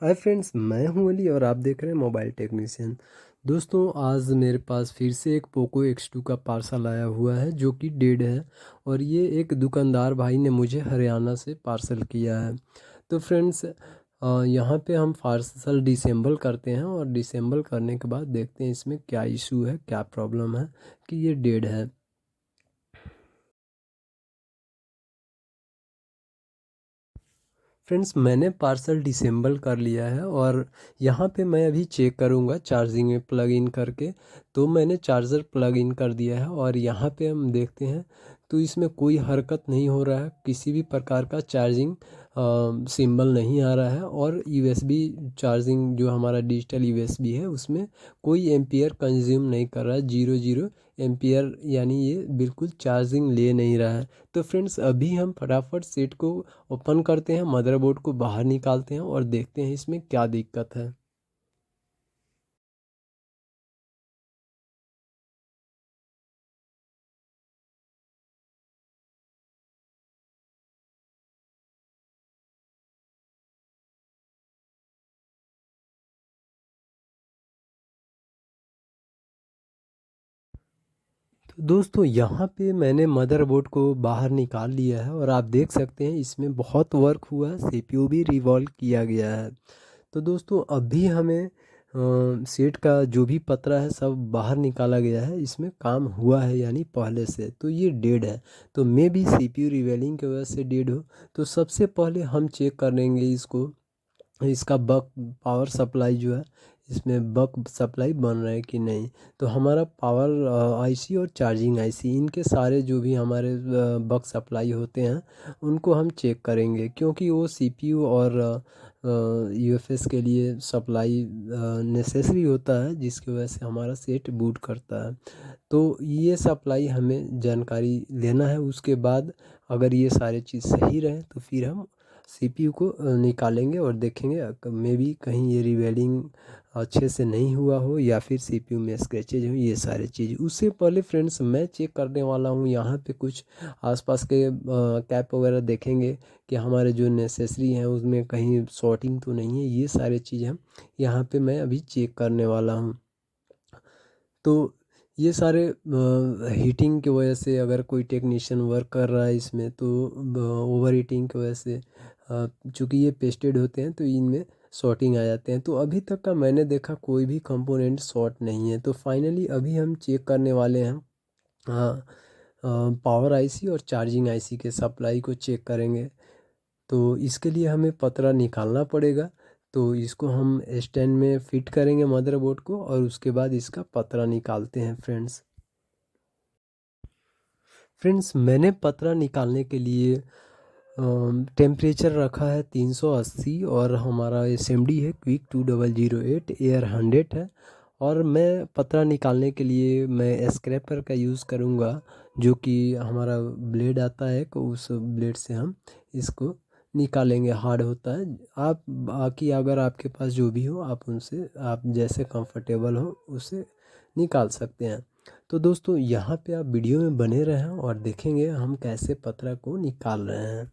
Hi friends, मैं हूं अली और आप देख रहे हैं मोबाइल टेक्नीशियन। दोस्तों, आज मेरे पास फिर से एक पोको X2 का पार्सल आया हुआ है जो कि डेड है। और ये एक दुकानदार भाई ने मुझे हरियाणा से पार्सल किया है। तो फ्रेंड्स, यहाँ पे हम पार्सल डिसेंबल करते हैं और डिसेंबल करने के बाद देखते हैं इसमें क्या इशू है, क्या प्रॉब्लम है कि ये डेड है। फ्रेंड्स, मैंने पार्सल डिसेंबल कर लिया है और यहाँ पे मैं अभी चेक करूँगा चार्जिंग में प्लग इन करके। तो मैंने चार्जर प्लग इन कर दिया है और यहाँ पे हम देखते हैं तो इसमें कोई हरकत नहीं हो रहा है, किसी भी प्रकार का चार्जिंग सिंबल नहीं आ रहा है। और यूएसबी चार्जिंग जो हमारा डिजिटल यूएसबी है उसमें कोई एम्पियर कंज्यूम नहीं कर रहा है, 0 0 एम्पियर, यानी ये बिल्कुल चार्जिंग ले नहीं रहा है। तो फ्रेंड्स, अभी हम फटाफट सेट को ओपन करते हैं, मदरबोर्ड को बाहर निकालते हैं और देखते हैं इसमें क्या दिक्कत है। तो दोस्तों, यहाँ पे मैंने मदरबोर्ड को बाहर निकाल लिया है और आप देख सकते हैं इसमें बहुत वर्क हुआ है, सीपीयू भी रिवॉल्व किया गया है। तो दोस्तों, अभी हमें सेट का जो भी पतरा है सब बाहर निकाला गया है, इसमें काम हुआ है यानी पहले से। तो ये डेड है, तो मे भी सीपीयू रिवेलिंग की वजह से डेड हो। तो सबसे पहले हम चेक करेंगे इसको, इसका बक पावर सप्लाई जो है, इसमें बक सप्लाई बन रहा है कि नहीं। तो हमारा पावर आईसी और चार्जिंग आईसी, इनके सारे जो भी हमारे बक सप्लाई होते हैं उनको हम चेक करेंगे, क्योंकि वो सीपीयू और यूएफएस के लिए सप्लाई नेसेसरी होता है, जिसकी वजह से हमारा सेट बूट करता है। तो ये सप्लाई हमें जानकारी लेना है। उसके बाद अगर ये सारे चीज़ सही रहे तो फिर हम सीपीयू को निकालेंगे और देखेंगे मे बी कहीं ये रिवेलिंग अच्छे से नहीं हुआ हो या फिर सीपीयू में स्क्रैचेज हो, ये सारे चीज़। उससे पहले फ्रेंड्स, मैं चेक करने वाला हूँ यहाँ पे कुछ आसपास के कैप वगैरह देखेंगे कि हमारे जो नेसेसरी हैं उसमें कहीं शॉर्टिंग तो नहीं है। ये सारे चीज़ हम यहाँ पे मैं अभी चेक करने वाला हूँ। तो ये सारे हीटिंग की वजह से अगर कोई टेक्नीशियन वर्क कर रहा है इसमें तो ओवर हीटिंग की वजह से, चूँकि ये पेस्टेड होते हैं तो इनमें शॉर्टिंग आ जाते हैं। तो अभी तक का मैंने देखा कोई भी कंपोनेंट शॉर्ट नहीं है। तो फाइनली अभी हम चेक करने वाले हैं, हाँ, पावर आईसी और चार्जिंग आईसी के सप्लाई को चेक करेंगे। तो इसके लिए हमें पतरा निकालना पड़ेगा। तो इसको हम स्टैंड में फिट करेंगे मदरबोर्ड को और उसके बाद इसका पतरा निकालते हैं फ्रेंड्स। फ्रेंड्स, मैंने पतरा निकालने के लिए टेम्परेचर रखा है 380 और हमारा एसएमडी है क्विक 2008 एयर 100 है। और मैं पतरा निकालने के लिए मैं स्क्रैपर का यूज़ करूँगा, जो कि हमारा ब्लेड आता है, तो उस ब्लेड से हम इसको निकालेंगे। हार्ड होता है। आप बाकी अगर आपके पास जो भी हो आप उनसे, आप जैसे कंफर्टेबल हो उससे निकाल सकते हैं। तो दोस्तों, यहाँ पे आप वीडियो में बने रहें और देखेंगे हम कैसे पतरा को निकाल रहे हैं।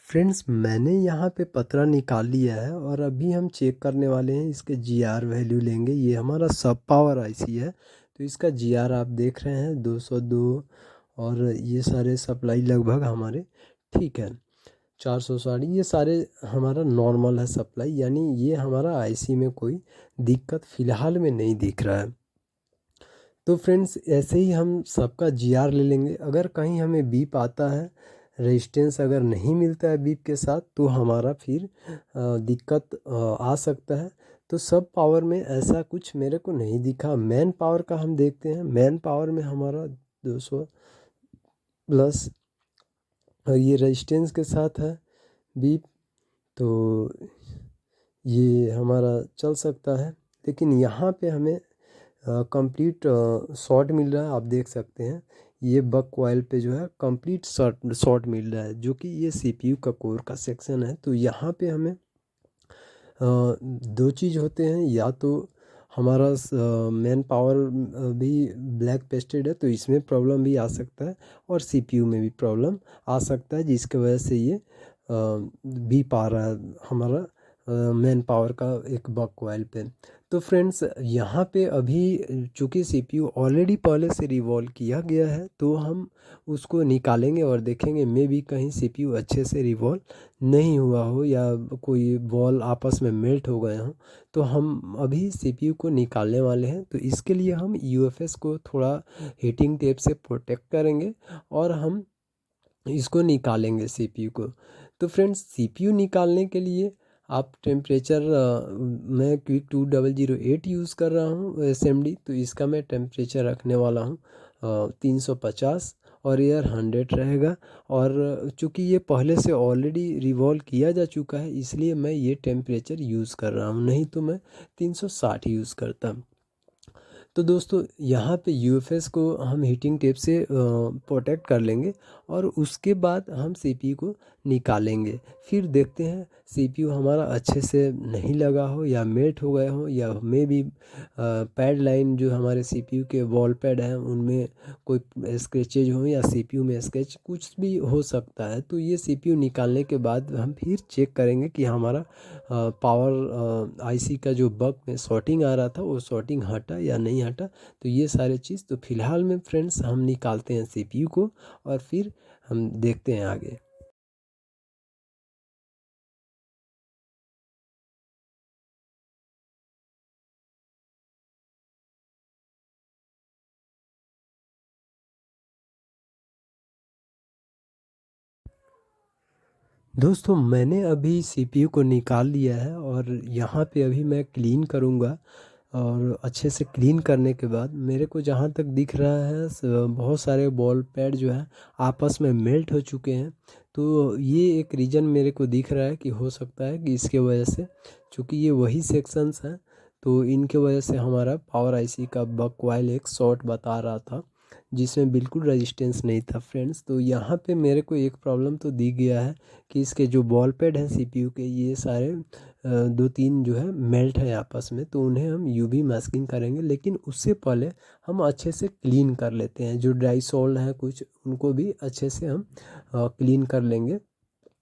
फ्रेंड्स, मैंने यहाँ पे पतरा निकाल लिया है और अभी हम चेक करने वाले हैं, इसके जीआर वैल्यू लेंगे। ये हमारा सब पावर आईसी है, तो इसका जीआर आप देख रहे हैं 202। और ये सारे सप्लाई लगभग हमारे ठीक है, 460, ये सारे हमारा नॉर्मल है सप्लाई, यानी ये हमारा आईसी में कोई दिक्कत फ़िलहाल में नहीं दिख रहा है। तो फ्रेंड्स, ऐसे ही हम सबका जीआर ले लेंगे। अगर कहीं हमें बीप आता है, रेजिस्टेंस अगर नहीं मिलता है बीप के साथ, तो हमारा फिर दिक्कत आ सकता है। तो सब पावर में ऐसा कुछ मेरे को नहीं दिखा। मैन पावर का हम देखते हैं। मैन पावर में हमारा 200 प्लस और ये रेजिस्टेंस के साथ है बीप। तो ये हमारा चल सकता है। लेकिन यहाँ पे हमें कंप्लीट शॉर्ट मिल रहा है, आप देख सकते हैं ये बक कॉइल पे जो है कंप्लीट शॉर्ट शॉर्ट मिल रहा है, जो कि ये सीपीयू का कोर का सेक्शन है। तो यहाँ पे हमें दो चीज़ होते हैं, या तो हमारा मैन पावर भी ब्लैक पेस्टेड है तो इसमें प्रॉब्लम भी आ सकता है, और सीपीयू में भी प्रॉब्लम आ सकता है, जिसके वजह से ये भी पा रहा है हमारा मैन पावर का एक बक कॉइल पे। तो फ्रेंड्स यहाँ पे अभी चूँकि सीपीयू ऑलरेडी पहले से रिवॉल्व किया गया है, तो हम उसको निकालेंगे और देखेंगे मे भी कहीं सीपीयू अच्छे से रिवॉल्व नहीं हुआ हो या कोई बॉल आपस में मेल्ट हो गए हों। तो हम अभी सीपीयू को निकालने वाले हैं, तो इसके लिए हम यूएफएस को थोड़ा हीटिंग टेप से प्रोटेक्ट करेंगे और हम इसको निकालेंगे सीपीयू को। तो फ्रेंड्स सीपीयू निकालने के लिए आप टेम्परेचर मैं क्विक 2008 यूज़ कर रहा हूँ एसएमडी, तो इसका मैं टेम्परेचर रखने वाला हूँ 350, और एयर 100 रहेगा। और चूँकि ये पहले से ऑलरेडी रिवॉल्व किया जा चुका है, इसलिए मैं ये टेम्परेचर यूज़ कर रहा हूँ, नहीं तो मैं 360 यूज़ करता। तो दोस्तों यहाँ पे यूएफएस को हम हीटिंग टेप से प्रोटेक्ट कर लेंगे, और उसके बाद हम सीपीयू को निकालेंगे। फिर देखते हैं सीपीयू हमारा अच्छे से नहीं लगा हो या मेल्ट हो गए हो, या मे भी पैड लाइन जो हमारे सीपीयू के वॉल पैड हैं उनमें कोई स्क्रैचेज हो, या सीपीयू में स्क्रैच कुछ भी हो सकता है। तो ये सीपीयू निकालने के बाद हम फिर चेक करेंगे कि हमारा पावर आईसी का जो बग में शॉर्टिंग आ रहा था वो शॉर्टिंग हटा या नहीं हटा। तो ये सारे चीज़ तो फिलहाल में फ्रेंड्स हम निकालते हैं सीपीयू को, और फिर हम देखते हैं आगे। दोस्तों मैंने अभी सीपीयू को निकाल लिया है, और यहाँ पे अभी मैं क्लीन करूँगा, और अच्छे से क्लीन करने के बाद मेरे को जहाँ तक दिख रहा है बहुत सारे बॉल पैड जो है आपस में मेल्ट हो चुके हैं। तो ये एक रीज़न मेरे को दिख रहा है कि हो सकता है कि इसके वजह से, चूँकि ये वही सेक्शंस हैं, तो इनके वजह से हमारा पावर आईसी का बक कॉइल एक शॉर्ट बता रहा था, जिसमें बिल्कुल रेजिस्टेंस नहीं था फ्रेंड्स। तो यहाँ पे मेरे को एक प्रॉब्लम तो दी गया है कि इसके जो बॉल पैड हैं सीपीयू के, ये सारे दो तीन जो है मेल्ट है आपस में, तो उन्हें हम यूवी मास्किंग करेंगे। लेकिन उससे पहले हम अच्छे से क्लीन कर लेते हैं, जो ड्राई सोल्ड हैं कुछ उनको भी अच्छे से हम क्लीन कर लेंगे,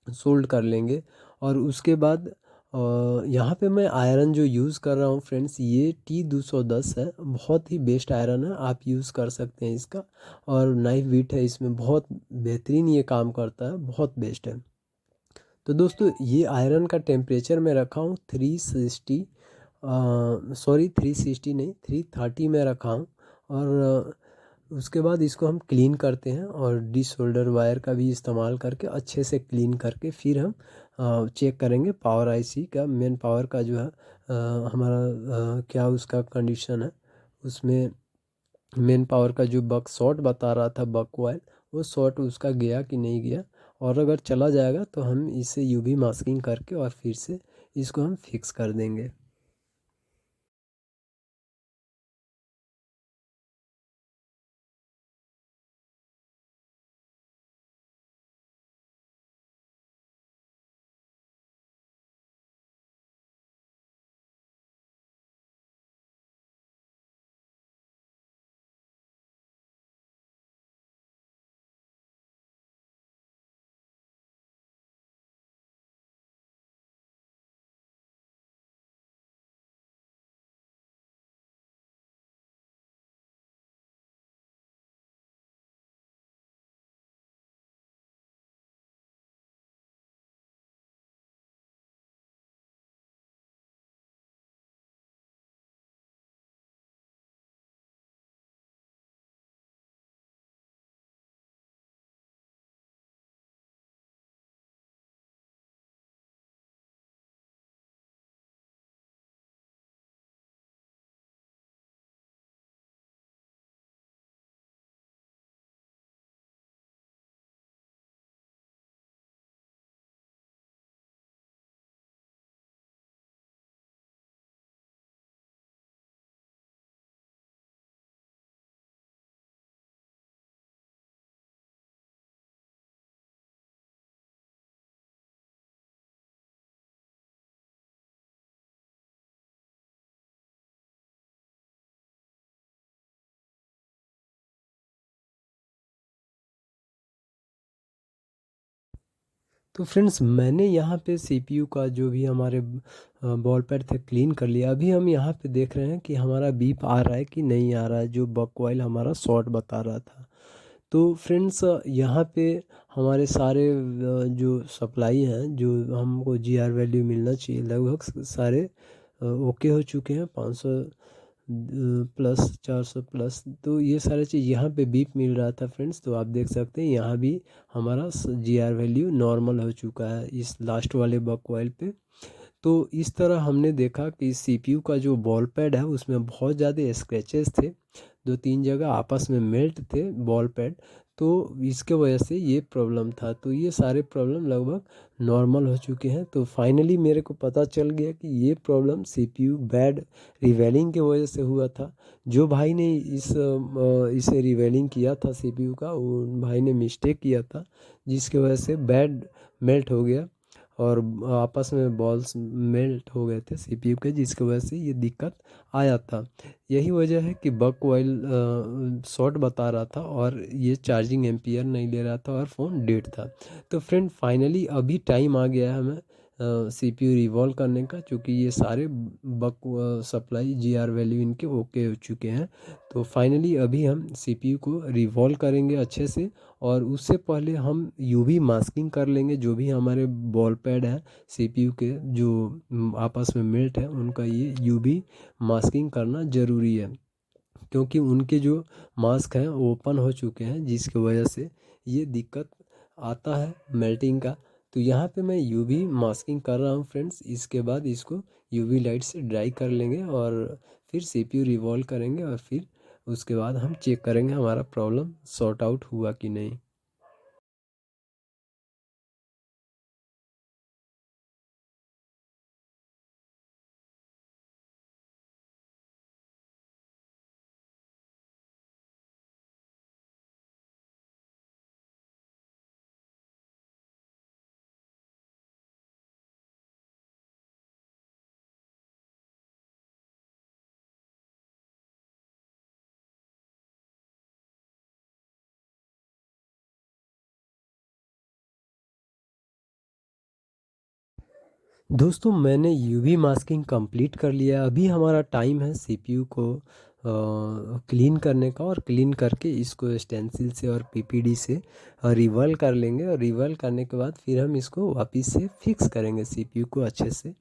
सोल्ड कर लेंगे। और उसके बाद यहाँ पे मैं आयरन जो यूज़ कर रहा हूँ फ्रेंड्स, ये T210 है, बहुत ही बेस्ट आयरन है, आप यूज़ कर सकते हैं इसका। और नाइफ बिट है इसमें, बहुत बेहतरीन ये काम करता है, बहुत बेस्ट है। तो दोस्तों ये आयरन का टेम्परेचर मैं रखा हूँ 360, सॉरी 360 नहीं 330 में रखा हूँ। और उसके बाद इसको हम क्लीन करते हैं, और डी शोल्डर वायर का भी इस्तेमाल करके अच्छे से क्लीन करके फिर हम चेक करेंगे पावर आईसी का मेन पावर का जो है हमारा क्या उसका कंडीशन है। उसमें मेन पावर का जो बक शॉर्ट बता रहा था बक कॉइल, वो शॉर्ट उसका गया कि नहीं गया, और अगर चला जाएगा तो हम इसे यूवी मास्किंग करके और फिर से इसको हम फिक्स कर देंगे। तो फ्रेंड्स मैंने यहाँ पे सीपीयू का जो भी हमारे बॉल पैड थे क्लीन कर लिया। अभी हम यहाँ पे देख रहे हैं कि हमारा बीप आ रहा है कि नहीं आ रहा है, जो बक कॉइल हमारा शॉर्ट बता रहा था। तो फ्रेंड्स यहाँ पे हमारे सारे जो सप्लाई हैं, जो हमको जीआर वैल्यू मिलना चाहिए, लगभग सारे ओके हो चुके हैं। 500 प्लस, 400 प्लस, तो ये सारे चीज़ यहाँ पे बीप मिल रहा था फ्रेंड्स। तो आप देख सकते हैं यहाँ भी हमारा जीआर वैल्यू नॉर्मल हो चुका है इस लास्ट वाले बक कॉइल पे। तो इस तरह हमने देखा कि सीपीयू का जो बॉल पैड है उसमें बहुत ज़्यादा स्क्रैचेस थे, 2-3 जगह आपस में मेल्ट थे बॉल पैड। तो इसके वजह से ये प्रॉब्लम था। तो ये सारे प्रॉब्लम लगभग नॉर्मल हो चुके हैं। तो फाइनली मेरे को पता चल गया कि ये प्रॉब्लम सीपीयू बैड रिवेलिंग के वजह से हुआ था। जो भाई ने इसे रिवेलिंग किया था सीपीयू का, वो भाई ने मिस्टेक किया था, जिसकी वजह से बैड मेल्ट हो गया और आपस में बॉल्स मेल्ट हो गए थे सीपीयू के, जिसकी वजह से ये दिक्कत आया था। यही वजह है कि बक ऑयल शॉर्ट बता रहा था और ये चार्जिंग एम्पियर नहीं ले रहा था और फ़ोन डेड था। तो फ्रेंड फाइनली अभी टाइम आ गया है हमें सीपीयू रिवॉल्व करने का, क्योंकि ये सारे बक सप्लाई जीआर वैल्यू इनके ओके हो चुके हैं। तो फाइनली अभी हम सीपीयू को रिवॉल्व करेंगे अच्छे से, और उससे पहले हम यूवी मास्किंग कर लेंगे। जो भी हमारे बॉल पैड है सीपीयू के, जो आपस में मेल्ट है, उनका ये यूवी मास्किंग करना ज़रूरी है, क्योंकि उनके जो मास्क हैं ओपन हो चुके हैं, जिसकी वजह से ये दिक्कत आता है मेल्टिंग का। तो यहाँ पे मैं यूवी मास्किंग कर रहा हूँ फ्रेंड्स। इसके बाद इसको यूवी लाइट से ड्राई कर लेंगे और फिर सीपीयू रिवॉल्व करेंगे, और फिर उसके बाद हम चेक करेंगे हमारा प्रॉब्लम सॉर्ट आउट हुआ कि नहीं। दोस्तों मैंने यूवी मास्किंग कंप्लीट कर लिया। अभी हमारा टाइम है सीपीयू को क्लीन करने का, और क्लीन करके इसको स्टेंसिल से और पीपीडी से रिवॉल्व कर लेंगे। और रिवॉल्व करने के बाद फिर हम इसको वापस से फिक्स करेंगे सीपीयू को अच्छे से।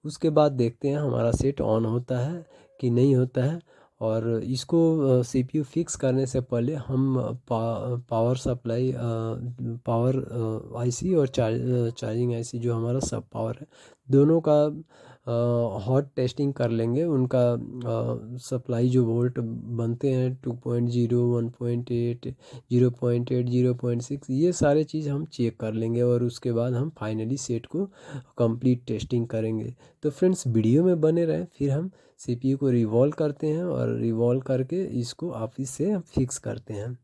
उसके बाद देखते हैं हमारा सेट ऑन होता है कि नहीं होता है। और इसको सीपीयू फिक्स करने से पहले हम पावर सप्लाई, पावर आईसी और चार्जिंग आईसी, जो हमारा सब पावर है, दोनों का हॉट टेस्टिंग कर लेंगे। उनका सप्लाई जो वोल्ट बनते हैं 2.0, 1.8, 0.8, 0.6, ये सारे चीज़ हम चेक कर लेंगे, और उसके बाद हम फाइनली सेट को कंप्लीट टेस्टिंग करेंगे। तो फ्रेंड्स वीडियो में बने रहें। फिर हम सीपीयू को रिवॉल्व करते हैं, और रिवॉल्व करके इसको ऑफिस से फिक्स करते हैं।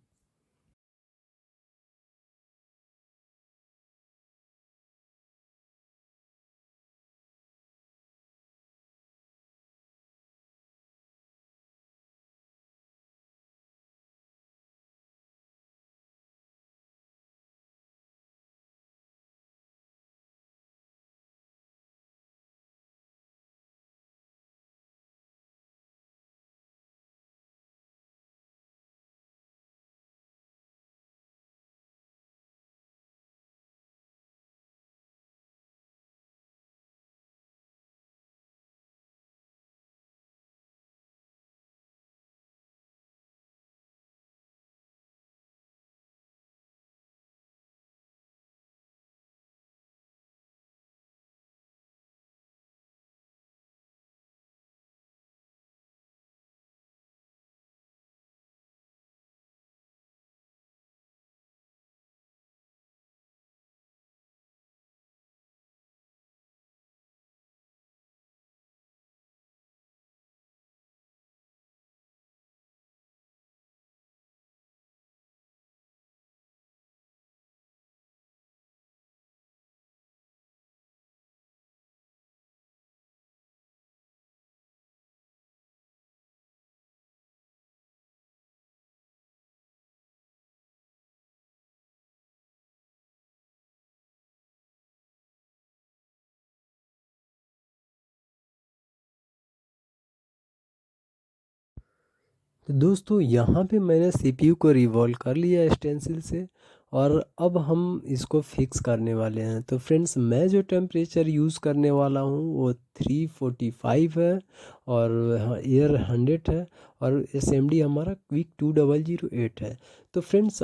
तो दोस्तों यहाँ पे मैंने सीपीयू को रिवॉल्व कर लिया स्टेंसिल से, और अब हम इसको फिक्स करने वाले हैं। तो फ्रेंड्स, मैं जो टेम्परेचर यूज़ करने वाला हूँ वो 345 है, और एयर 100 है, और एसएमडी हमारा क्विक 2008 है। तो फ्रेंड्स,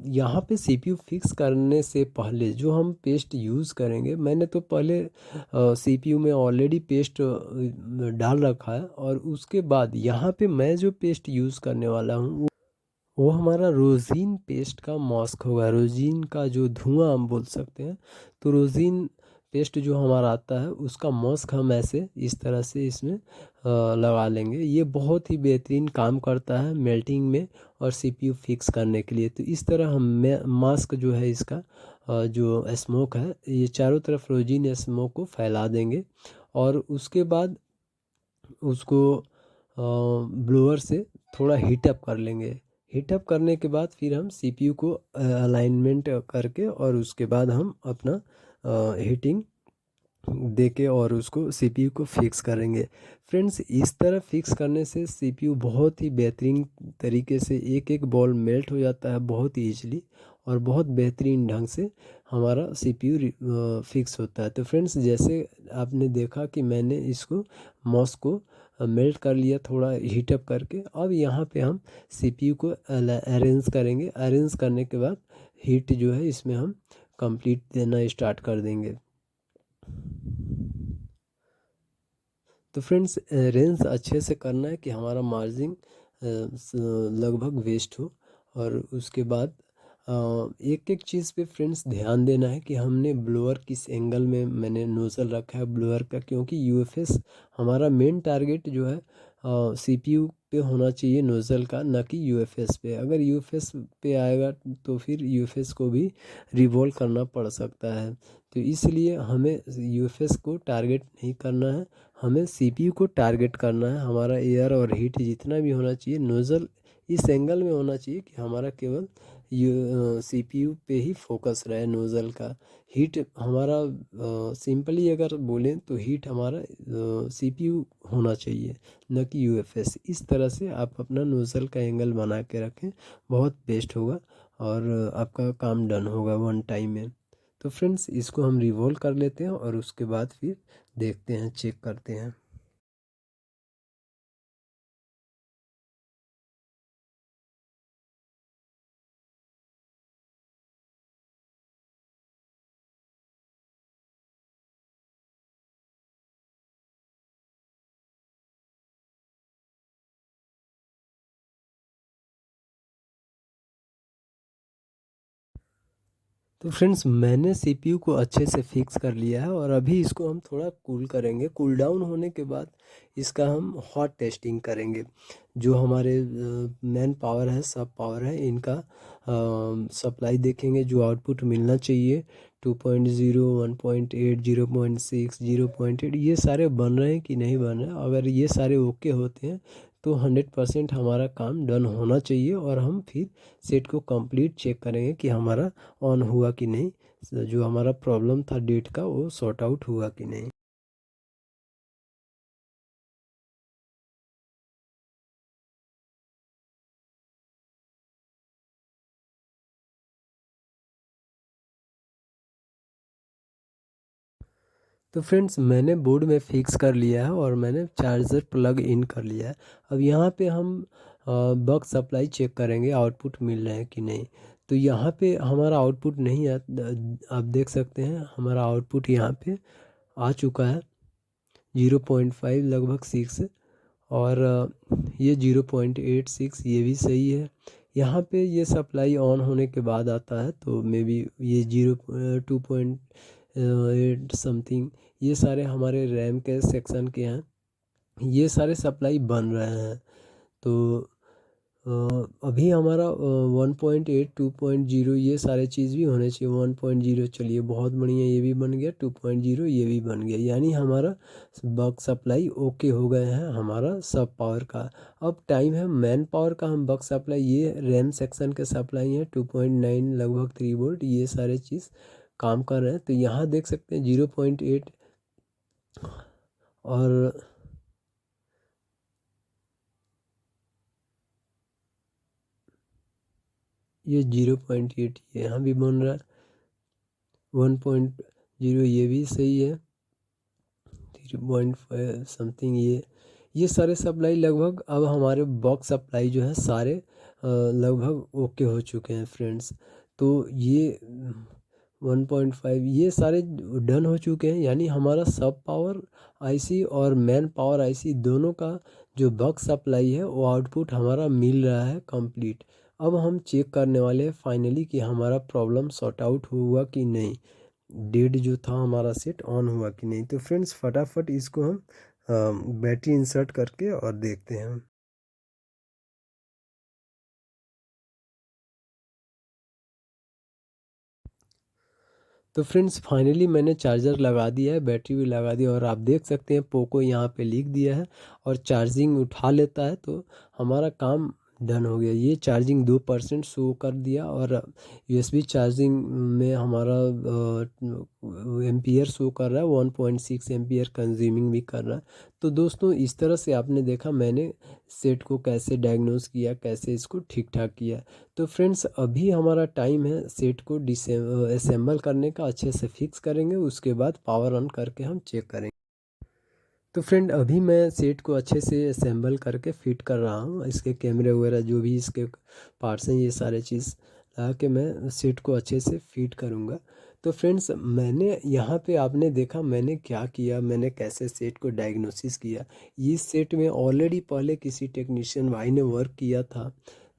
यहाँ पे सीपीयू फिक्स करने से पहले जो हम पेस्ट यूज़ करेंगे, मैंने तो पहले सीपीयू में ऑलरेडी पेस्ट डाल रखा है, और उसके बाद यहाँ पे मैं जो पेस्ट यूज़ करने वाला हूँ वो हमारा रोज़ीन पेस्ट का मास्क होगा। रोज़ीन का जो धुआं हम बोल सकते हैं, तो रोज़ीन पेस्ट जो हमारा आता है उसका मास्क हम ऐसे इस तरह से इसमें लगा लेंगे। ये बहुत ही बेहतरीन काम करता है मेल्टिंग में और सीपीयू फिक्स करने के लिए। तो इस तरह हम मास्क जो है इसका जो स्मोक है, ये चारों तरफ रोज़ीन स्मोक को फैला देंगे, और उसके बाद उसको ब्लोअर से थोड़ा हीटअप कर लेंगे। हीटअप करने के बाद फिर हम सीपीयू को अलाइनमेंट करके, और उसके बाद हम अपना हीटिंग देके और उसको सीपीयू को फिक्स करेंगे। फ्रेंड्स, इस तरह फिक्स करने से सीपीयू बहुत ही बेहतरीन तरीके से एक एक बॉल मेल्ट हो जाता है बहुत ईजिली, और बहुत बेहतरीन ढंग से हमारा सीपीयू फिक्स होता है। तो फ्रेंड्स, जैसे आपने देखा कि मैंने इसको मॉस को मेल्ट कर लिया थोड़ा हीटअप करके। अब यहाँ पे हम सीपीयू को अरेंज करेंगे। अरेंज करने के बाद हीट जो है इसमें हम कंप्लीट देना स्टार्ट कर देंगे। तो फ्रेंड्स, रेंज अच्छे से करना है कि हमारा मार्जिन लगभग वेस्ट हो। और उसके बाद एक एक चीज़ पे फ्रेंड्स ध्यान देना है कि हमने ब्लोअर किस एंगल में मैंने नोज़ल रखा है ब्लोअर का, क्योंकि यूएफएस हमारा मेन टारगेट जो है सीपीयू पे होना चाहिए नोज़ल का, ना कि यूएफएस पे। अगर यूएफएस पे आएगा तो फिर यूएफएस को भी रिवॉल्व करना पड़ सकता है। तो इसलिए हमें यूएफएस को टारगेट नहीं करना है, हमें सीपीयू को टारगेट करना है। हमारा एयर और हीट जितना भी होना चाहिए, नोज़ल इस एंगल में होना चाहिए कि हमारा केवल सीपीयू पे ही फोकस रहे नोज़ल का। हीट हमारा सिंपली अगर बोलें तो हीट हमारा सीपीयू होना चाहिए, न कि यूएफएस। इस तरह से आप अपना नोज़ल का एंगल बना के रखें, बहुत बेस्ट होगा, और आपका काम डन होगा वन टाइम में। तो फ्रेंड्स, इसको हम रिवॉल्व कर लेते हैं, और उसके बाद फिर देखते हैं, चेक करते हैं। तो फ्रेंड्स, मैंने सीपीयू को अच्छे से फिक्स कर लिया है, और अभी इसको हम थोड़ा कूल करेंगे। कूल डाउन होने के बाद इसका हम हॉट टेस्टिंग करेंगे। जो हमारे मैन पावर है, सब पावर है, इनका सप्लाई देखेंगे। जो आउटपुट मिलना चाहिए 2.0, 1.8, 0.6, 0.8, ये सारे बन रहे हैं कि नहीं बन रहे हैं। अगर ये सारे ओके होते हैं तो 100% हमारा काम डन होना चाहिए, और हम फिर सेट को कंप्लीट चेक करेंगे कि हमारा ऑन हुआ कि नहीं, जो हमारा प्रॉब्लम था डेट का वो सॉर्ट आउट हुआ कि नहीं। तो फ्रेंड्स, मैंने बोर्ड में फिक्स कर लिया है, और मैंने चार्जर प्लग इन कर लिया है। अब यहाँ पे हम बक सप्लाई चेक करेंगे, आउटपुट मिल रहे हैं कि नहीं। तो यहाँ पे हमारा आउटपुट नहीं आप देख सकते हैं हमारा आउटपुट यहाँ पे आ चुका है 0.5 लगभग 6, और ये 0.86 ये भी सही है। यहाँ पे ये सप्लाई ऑन होने के बाद आता है, तो मे बी ये 2.8 समथिंग, ये सारे हमारे रैम के सेक्शन के हैं। ये सारे सप्लाई बन रहे हैं। तो अ, अभी हमारा 1.8, 2.0 ये सारे चीज़ भी होने चाहिए। 1.0 चलिए बहुत बढ़िया, ये भी बन गया। 2.0 ये भी बन गया, यानी हमारा बक सप्लाई ओके हो गए हैं हमारा सब पावर का। अब टाइम है मैन पावर का। हम बक सप्लाई, ये रैम सेक्शन के सप्लाई है 2.9 लगभग 3 वोल्ट, ये सारे चीज़ काम कर रहे हैं। तो यहाँ देख सकते हैं 0.8, और ये 0.8 यहाँ भी बन रहा है, 1.0 ये भी सही है, 3.5 समथिंग ये सारे सप्लाई लगभग अब हमारे बॉक्स सप्लाई जो है सारे लगभग ओके हो चुके हैं फ्रेंड्स। तो ये 1.5 ये सारे डन हो चुके हैं, यानी हमारा सब पावर आईसी और मैन पावर आईसी दोनों का जो बॉक्स सप्लाई है वो आउटपुट हमारा मिल रहा है कंप्लीट। अब हम चेक करने वाले हैं फाइनली कि हमारा प्रॉब्लम सॉर्ट आउट हुआ कि नहीं, डेड जो था हमारा सेट ऑन हुआ कि नहीं। तो फ्रेंड्स फटाफट इसको हम बैटरी इंसर्ट करके और देखते हैं। तो फ्रेंड्स फाइनली मैंने चार्जर लगा दिया है, बैटरी भी लगा दी और आप देख सकते हैं पोको यहाँ पे लिख दिया है और चार्जिंग उठा लेता है तो हमारा काम डन हो गया। ये चार्जिंग 2% शो कर दिया और यूएसबी चार्जिंग में हमारा एम्पियर शो कर रहा है, 1.6 एम्पियर कंज्यूमिंग भी कर रहा है। तो दोस्तों इस तरह से आपने देखा मैंने सेट को कैसे डायग्नोस किया, कैसे इसको ठीक ठाक किया। तो फ्रेंड्स अभी हमारा टाइम है सेट को असेंबल करने का, अच्छे से फिक्स करेंगे, उसके बाद पावर ऑन करके हम चेक करेंगे। तो फ्रेंड अभी मैं सेट को अच्छे से असेंबल करके फिट कर रहा हूँ, इसके कैमरे वगैरह जो भी इसके पार्ट्स हैं ये सारे चीज़ लगा के मैं सेट को अच्छे से फिट करूँगा। तो फ्रेंड्स मैंने यहाँ पे आपने देखा मैंने क्या किया, मैंने कैसे सेट को डायग्नोसिस किया। इस सेट में ऑलरेडी पहले किसी टेक्नीशियन भाई ने वर्क किया था,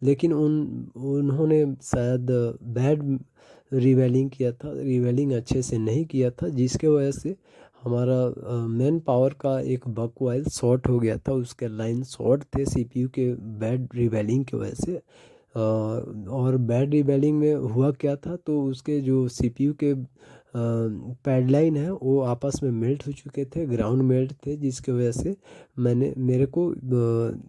लेकिन उन्होंने शायद बैड रिवेलिंग किया था, रिवेलिंग अच्छे से नहीं किया था, जिसके वजह से हमारा मेन पावर का एक बक वाइल शॉर्ट हो गया था, उसके लाइन शॉर्ट थे सीपीयू के बैड रिवेलिंग की वजह से। और बैड रिवेलिंग में हुआ क्या था, तो उसके जो सीपीयू के पैड लाइन है वो आपस में मेल्ट हो चुके थे, ग्राउंड मेल्ट थे, जिसकी वजह से मेरे को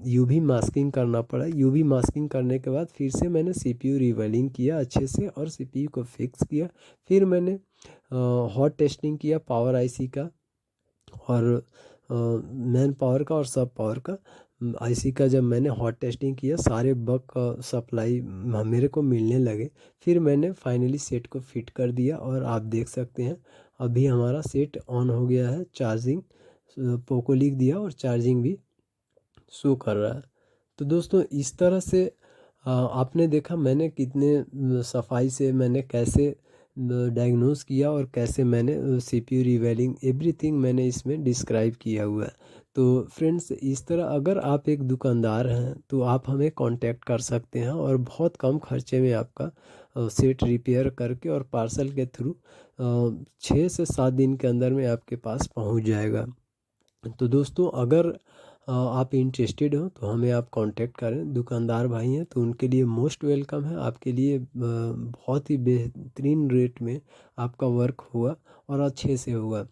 यूवी मास्किंग करना पड़ा। यूवी मास्किंग करने के बाद फिर से मैंने सीपीयू रिवेलिंग किया अच्छे से और सीपीयू को फिक्स किया। फिर मैंने हॉट टेस्टिंग किया पावर आईसी का और मैन पावर का और सब पावर का। आईसी का जब मैंने हॉट टेस्टिंग किया सारे बग का सप्लाई मेरे को मिलने लगे, फिर मैंने फाइनली सेट को फिट कर दिया और आप देख सकते हैं अभी हमारा सेट ऑन हो गया है। चार्जिंग पोको लिख दिया और चार्जिंग भी शो कर रहा है। तो दोस्तों इस तरह से आपने देखा मैंने कितने सफाई से मैंने कैसे डायग्नोस किया और कैसे मैंने सीपीयू रिवेलिंग एवरीथिंग मैंने इसमें डिस्क्राइब किया हुआ है। तो फ्रेंड्स इस तरह अगर आप एक दुकानदार हैं तो आप हमें कांटेक्ट कर सकते हैं और बहुत कम खर्चे में आपका सेट रिपेयर करके और पार्सल के थ्रू 6 से 7 दिन के अंदर में आपके पास पहुंच जाएगा। तो दोस्तों अगर आप इंटरेस्टेड हो तो हमें आप कांटेक्ट करें, दुकानदार भाई हैं तो उनके लिए मोस्ट वेलकम है, आपके लिए बहुत ही बेहतरीन रेट में आपका वर्क होगा और अच्छे से होगा।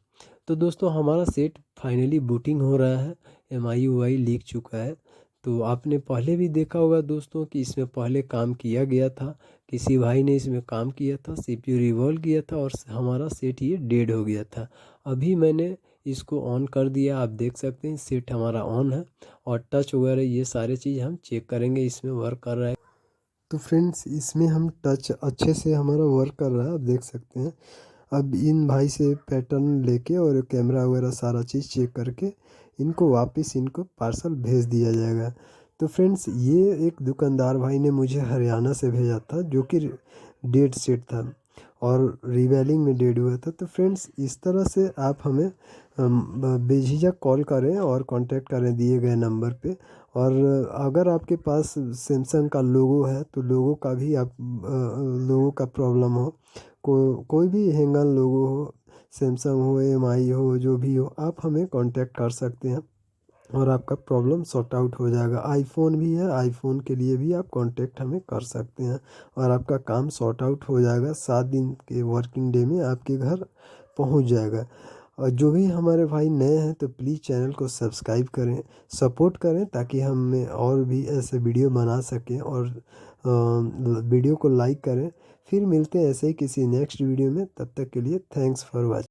तो दोस्तों हमारा सेट फाइनली बूटिंग हो रहा है, एमआई यूआई लिख चुका है। तो आपने पहले भी देखा होगा दोस्तों कि इसमें पहले काम किया गया था, किसी भाई ने इसमें काम किया था, सीपीयू रिवॉल्व किया था और हमारा सेट ये डेड हो गया था। अभी मैंने इसको ऑन कर दिया, आप देख सकते हैं सेट हमारा ऑन है और टच वगैरह ये सारे चीज़ हम चेक करेंगे इसमें वर्क कर रहा है। तो फ्रेंड्स इसमें हम टच अच्छे से हमारा वर्क कर रहा है, आप देख सकते हैं। अब इन भाई से पैटर्न लेके और कैमरा वगैरह सारा चीज़ चेक करके इनको वापस इनको पार्सल भेज दिया जाएगा। तो फ्रेंड्स ये एक दुकानदार भाई ने मुझे हरियाणा से भेजा था जो कि डेड सेट था और रिवेलिंग में डेड हुआ था। तो फ्रेंड्स इस तरह से आप हमें बेझिझक कॉल करें और कांटेक्ट करें दिए गए नंबर पे। और अगर आपके पास सैमसंग का लोगो है तो लोगो का भी आप लोगो का प्रॉब्लम हो, कोई भी हैंगन लोगो हो, सैमसंग हो एमआई हो जो भी हो, आप हमें कांटेक्ट कर सकते हैं और आपका प्रॉब्लम सॉर्ट आउट हो जाएगा। आईफोन भी है, आईफोन के लिए भी आप कांटेक्ट हमें कर सकते हैं और आपका काम सॉर्ट आउट हो जाएगा। 7 दिन के वर्किंग डे में आपके घर पहुंच जाएगा। और जो भी हमारे भाई नए हैं तो प्लीज़ चैनल को सब्सक्राइब करें, सपोर्ट करें ताकि हम और भी ऐसे वीडियो बना सकें और वीडियो को लाइक करें। फिर मिलते हैं ऐसे ही किसी नेक्स्ट वीडियो में, तब तक के लिए थैंक्स फॉर वॉचिंग।